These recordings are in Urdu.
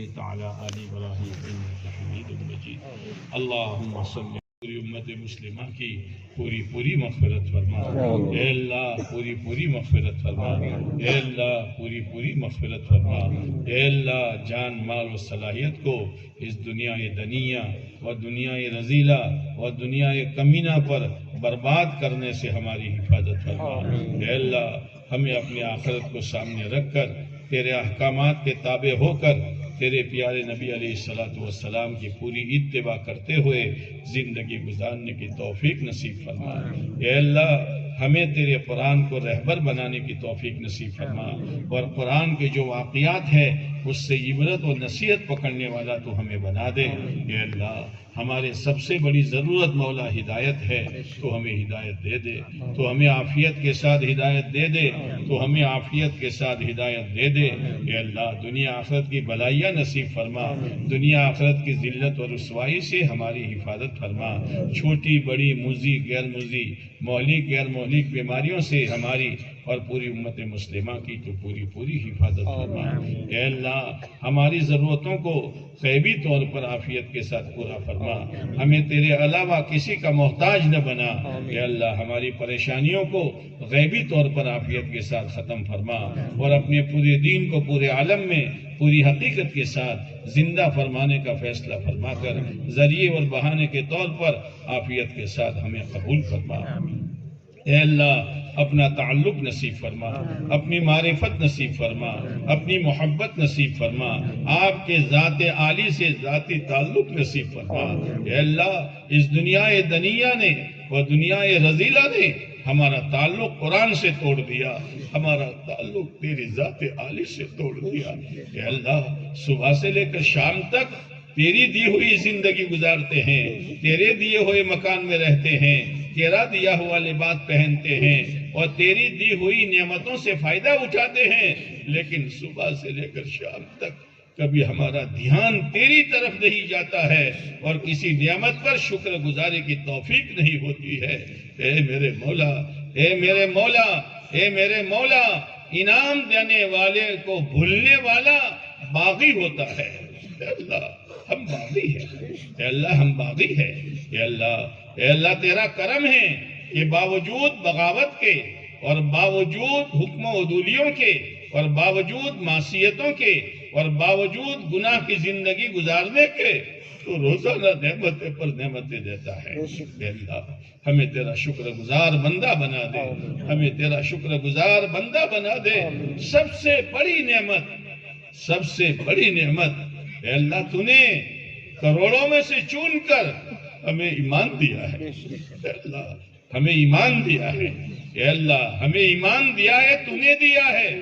صليت على آل إبراهيم إنك حميد مجيد اللهم صل پوری امت مسلمہ کی پوری مغفرت فرما اے اللہ پوری مغفرت فرما اے اللہ پوری مغفرت فرما اے اللہ جان مال و صلاحیت کو اس دنیا دنیا اور دنیا رذیلہ اور دنیا کمینہ پر برباد کرنے سے ہماری حفاظت فرما اے اللہ ہمیں اپنی آخرت کو سامنے رکھ کر تیرے احکامات کے تابع ہو کر تیرے پیارے نبی علیہ السلام کی پوری اتباع کرتے ہوئے زندگی گزارنے کی توفیق نصیب فرما اے اللہ ہمیں تیرے قرآن کو رہبر بنانے کی توفیق نصیب فرما اور قرآن کے جو واقعات ہے اس سے عبرت و نصیحت پکڑنے والا تو ہمیں بنا دے اے اللہ ہمارے سب سے بڑی ضرورت مولا ہدایت ہے تو ہمیں ہدایت دے دے تو ہمیں عافیت کے ساتھ ہدایت دے دے تو ہمیں عافیت کے ساتھ ہدایت دے دے اے اللہ دنیا آخرت کی بلائیاں نصیب فرما دنیا آخرت کی ذلت اور رسوائی سے ہماری حفاظت فرما چھوٹی بڑی موذی غیر موذی مہلک غیر مہلک بیماریوں سے ہماری اور پوری امت مسلمہ کی تو پوری حفاظت فرما اے اللہ ہماری ضرورتوں کو غیبی طور پر عافیت کے ساتھ پورا فرما ہمیں تیرے علاوہ کسی کا محتاج نہ بنا اے اللہ ہماری پریشانیوں کو غیبی طور پر عافیت کے ساتھ ختم فرما اور اپنے پورے دین کو پورے عالم میں پوری حقیقت کے ساتھ زندہ فرمانے کا فیصلہ فرما کر ذریعے اور بہانے کے طور پر عافیت کے ساتھ ہمیں قبول فرما اے اللہ اپنا تعلق نصیب فرما اپنی معرفت نصیب فرما اپنی محبت نصیب فرما آپ کے ذات عالی سے ذاتی تعلق نصیب فرما اے اللہ اس دنیا دنیا نے اور دنیا رذیلہ نے ہمارا تعلق قرآن سے توڑ دیا ہمارا تعلق تیری ذات عالی سے توڑ دیا اے اللہ صبح سے لے کر شام تک تیری دی ہوئی زندگی گزارتے ہیں تیرے دیے ہوئے مکان میں رہتے ہیں تیرا دیا ہوا لباس پہنتے ہیں اور تیری دی ہوئی نعمتوں سے فائدہ اٹھاتے ہیں لیکن صبح سے لے کر شام تک کبھی ہمارا دھیان تیری طرف نہیں جاتا ہے اور کسی نعمت پر شکر گزاری کی توفیق نہیں ہوتی ہے اے میرے مولا اے میرے مولا اے میرے مولا انعام دینے والے کو بھولنے والا باغی ہوتا ہے اے اللہ ہم باغی ہیں اے اللہ ہم باغی ہیں اے اللہ تیرا کرم ہے کہ باوجود بغاوت کے اور باوجود حکم و عدولیوں کے اور باوجود معصیتوں کے اور باوجود گناہ کی زندگی گزارنے کے تو روزانہ نعمتیں پر نعمتیں دیتا ہے اے اللہ ہمیں تیرا شکر گزار بندہ بنا دے ہمیں تیرا شکر گزار بندہ بنا دے سب سے بڑی نعمت اے اللہ تو نے کروڑوں میں سے چون کر ہمیں ایمان دیا ہے اے اللہ ہمیں ایمان دیا ہے اے اللہ ہمیں ایمان دیا ہے تو نے دیا ہے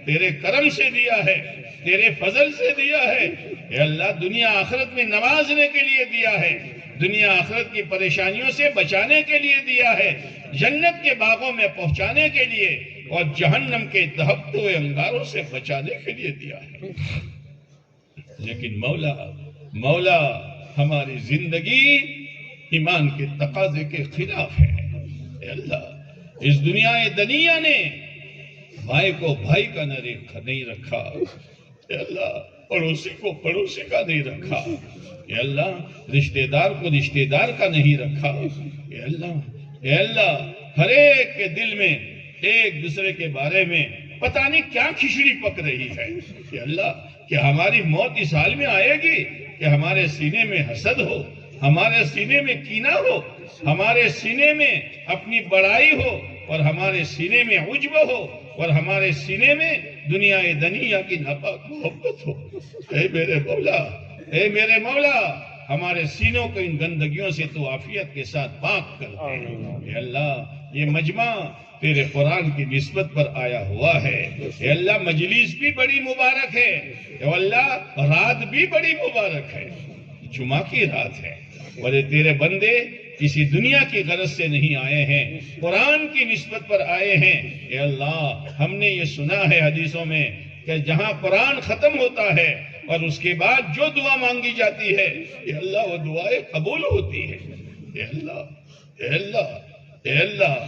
تیرے کرم سے دیا ہے تیرے فضل سے دیا ہے اے اللہ دنیا آخرت میں نوازنے کے لیے دیا ہے دنیا آخرت کی پریشانیوں سے بچانے کے لیے دیا ہے جنت کے باغوں میں پہنچانے کے لیے اور جہنم کے دہکتے ہوئے انگاروں سے بچانے کے لیے دیا ہے لیکن مولا ہماری زندگی ایمان کے تقاضے کے خلاف ہے اے اللہ اس دنیا دنیا نے بھائی کو بھائی کا نہیں رکھا اے اللہ پڑوسی کو پڑوسی کا نہیں رکھا اے اللہ رشتہ دار کو رشتہ دار کا نہیں رکھا اے اللہ ہر ایک کے دل میں ایک دوسرے کے بارے میں پتہ نہیں کیا کھچڑی پک رہی ہے اے اللہ کہ ہماری موت اس حال میں آئے گی کہ ہمارے سینے میں حسد ہو ہمارے سینے میں کینہ ہو ہمارے سینے میں اپنی بڑائی ہو اور ہمارے سینے میں عجب ہو اور ہمارے سینے میں دنیا کی ناپاک محبت ہو اے میرے مولا ہمارے سینوں کو ان گندگیوں سے تو عافیت کے ساتھ پاک کر دے اے اللہ یہ مجمع تیرے قرآن کی نسبت پر آیا ہوا ہے اے اللہ مجلس بھی بڑی مبارک ہے اے اللہ رات بھی بڑی مبارک ہے جمعہ کی رات ہے اور تیرے بندے کسی دنیا کی غرض سے نہیں آئے ہیں قرآن کی نسبت پر آئے ہیں اے اللہ ہم نے یہ سنا ہے حدیثوں میں کہ جہاں قرآن ختم ہوتا ہے اور اس کے بعد جو دعا مانگی جاتی ہے اے اللہ وہ دعائیں قبول ہوتی ہے اے اللہ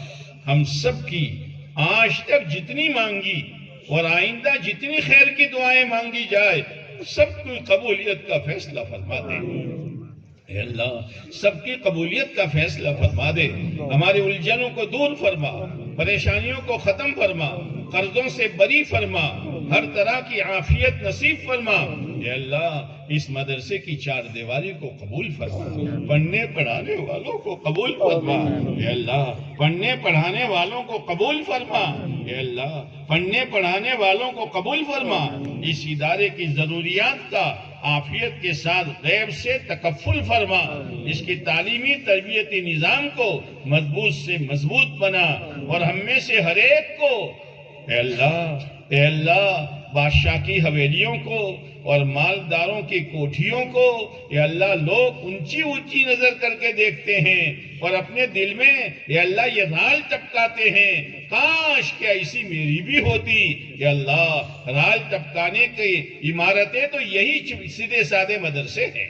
ہم سب کی آج تک جتنی مانگی اور آئندہ جتنی خیر کی دعائیں مانگی جائے سب کی قبولیت کا فیصلہ فرما دے، اے اللہ سب کی قبولیت کا فیصلہ فرما دے، ہماری الجھنوں کو دور فرما، پریشانیوں کو ختم فرما، قرضوں سے بری فرما، ہر طرح کی عافیت نصیب فرما۔ اے اللہ اس مدرسے کی چار دیواری کو قبول فرما، پڑھنے پڑھانے والوں کو قبول فرما، اے اللہ پڑھنے پڑھانے والوں کو قبول فرما، اے اللہ پڑھنے پڑھانے والوں کو قبول فرما، اس ادارے کی ضروریات کا عافیت کے ساتھ غیب سے تکفل فرما، اس کی تعلیمی تربیتی نظام کو مضبوط سے مضبوط بنا، اور ہم میں سے ہر ایک کو اے اللہ بادشاہ کی حویلیوں کو اور مالداروں کی کوٹھیوں کو اے اللہ لوگ اونچی اونچی نظر کر کے دیکھتے ہیں اور اپنے دل میں اے اللہ یہ رال ٹپکاتے ہیں، کاش کہ ایسی میری بھی ہوتی۔ اے اللہ رال ٹپکانے کی عمارتیں تو یہی سیدھے سادے مدرسے ہیں۔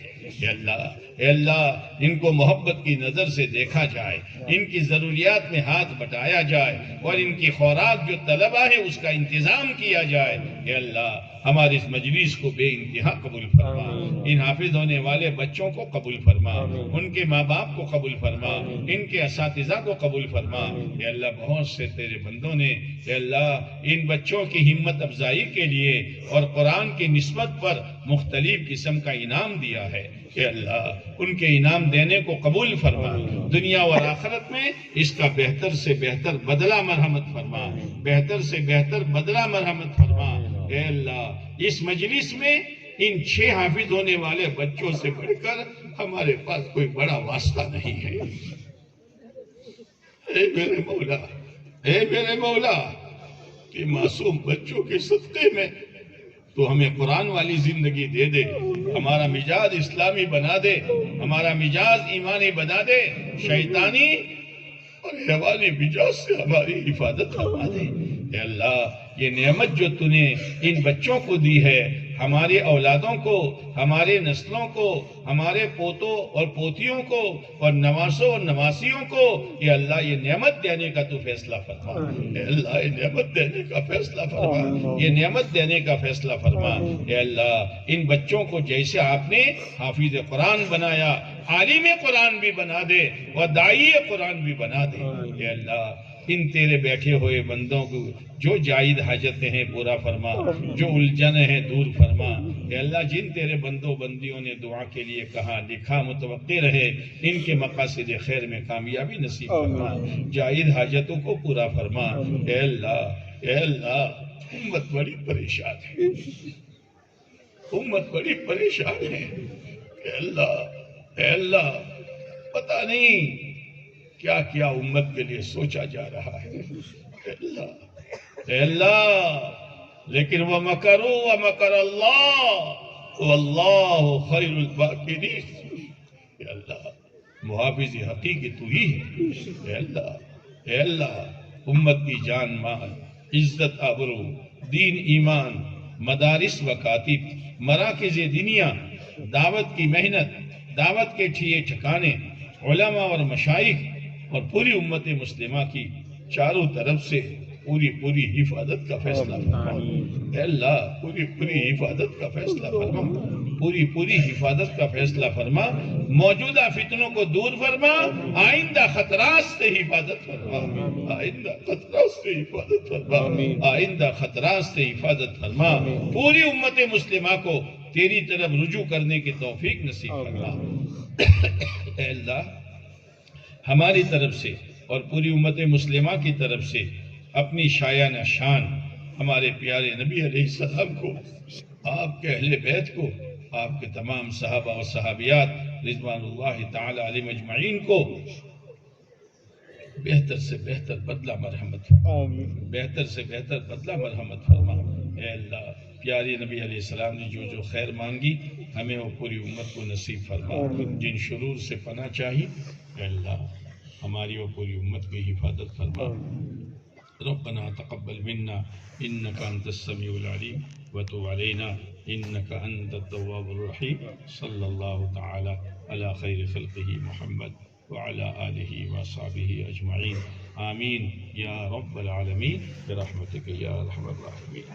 اے اللہ ان کو محبت کی نظر سے دیکھا جائے، ان کی ضروریات میں ہاتھ بٹایا جائے، اور ان کی خوراک جو طلبہ ہے اس کا انتظام کیا جائے۔ اے اللہ ہماری اس مجلس کو بے انتہا قبول فرما، ان حافظ ہونے والے بچوں کو قبول فرما، ان کے ماں باپ کو قبول فرما، ان کے اساتذہ کو قبول فرما۔ اے اللہ بہت سے تیرے بندوں نے اے اللہ ان بچوں کی ہمت افزائی کے لیے اور قرآن کی نسبت پر مختلف قسم کا انعام دیا ہے۔ اے اللہ ان کے انعام دینے کو قبول فرما، دنیا اور آخرت میں اس کا بہتر سے بہتر بدلہ مرحمت فرما، بہتر سے بہتر بدلہ مرحمت فرما۔ اے اللہ اس مجلس میں ان 6 حافظ ہونے والے بچوں سے بڑھ کر ہمارے پاس کوئی بڑا واسطہ نہیں ہے۔ اے میرے مولا کہ معصوم بچوں کے صدقے میں تو ہمیں قرآن والی زندگی دے دے، ہمارا مزاج اسلامی بنا دے، ہمارا مزاج ایمانی بنا دے، شیطانی اور حیوانی مزاج سے ہماری حفاظت فرما دے۔ اے اللہ یہ نعمت جو تو نے ان بچوں کو دی ہے، ہماری اولادوں کو، ہمارے نسلوں کو، ہمارے پوتوں اور پوتیوں کو اور نواسوں اور نواسیوں کو، اے اللہ یہ نعمت دینے کا تو فیصلہ فرما۔ اے اللہ یہ نعمت دینے کا فیصلہ فرما، یہ نعمت دینے کا فیصلہ فرما۔ اے اللہ ان بچوں کو جیسے آپ نے حافظ قرآن بنایا، عالم قرآن بھی بنا دے اور داعی قرآن بھی بنا دے۔ اے اللہ ان تیرے بیٹھے ہوئے بندوں کو جو جائز حاجتیں ہیں پورا فرما، جو الجھن ہیں دور فرما۔ اے اللہ جن تیرے بندوں بندیوں نے دعا کے لیے کہا لکھا متوقع رہے، ان کے مقاصد خیر میں کامیابی نصیب فرما، جائز حاجتوں کو پورا فرما۔ اے اللہ امت بڑی پریشان ہے، امت بڑی پریشان ہے۔ اے اللہ پتہ نہیں کیا کیا امت کے لیے سوچا جا رہا ہے۔ اے اللہ لیکن وَمَكَرُوا وَمَكَرَ اللَّهُ وَاللَّهُ خَيْرُ الْمَاكِرِينَ۔ اے اللہ محافظ حقیقی تو ہی ہے۔ اے اللہ امت کی جان مال، عزت آبرو، دین ایمان، مدارس و کاتب، مراکز دنیا، دعوت کی محنت، دعوت کے ٹھکانے، علماء اور مشائخ اور پوری امت مسلمہ کی چاروں طرف سے پوری حفاظت کا فیصلہ فرما۔ اے اللہ پوری حفاظت کا فیصلہ فرما، پوری حفاظت کا فیصلہ فرما، موجودہ فتنوں کو دور فرما، آئندہ خطرات سے حفاظت فرما، آئندہ خطرات سے حفاظت فرما، آئندہ خطرات سے حفاظت فرما، پوری امت مسلمہ کو تیری طرف رجوع کرنے کی توفیق نصیب فرما۔ اے اللہ ہماری طرف سے اور پوری امت مسلمہ کی طرف سے اپنی شایانہ شان ہمارے پیارے نبی علیہ السلام کو، آپ کے اہل بیت کو، آپ کے تمام صحابہ و صحابیات رضوان اللہ تعالی علیہم اجمعین کو بہتر سے بہتر بدلہ مرحمت فرما، بہتر سے بہتر بدلہ مرحمت فرما۔ اے اللہ پیارے نبی علیہ السلام نے جو خیر مانگی ہمیں وہ پوری امت کو نصیب فرما، جن شرور سے پناہ چاہی اے اللہ ہماری وہ پوری امت کی حفاظت فرما۔ ربنا تقبل منا انك انت السميع العليم وتب علينا انك انت التواب الرحيم صلى الله تعالى على خير خلقه محمد وعلى آله وصحبه أجمعين آمين يا رب العالمين برحمتك يا أرحم الراحمين۔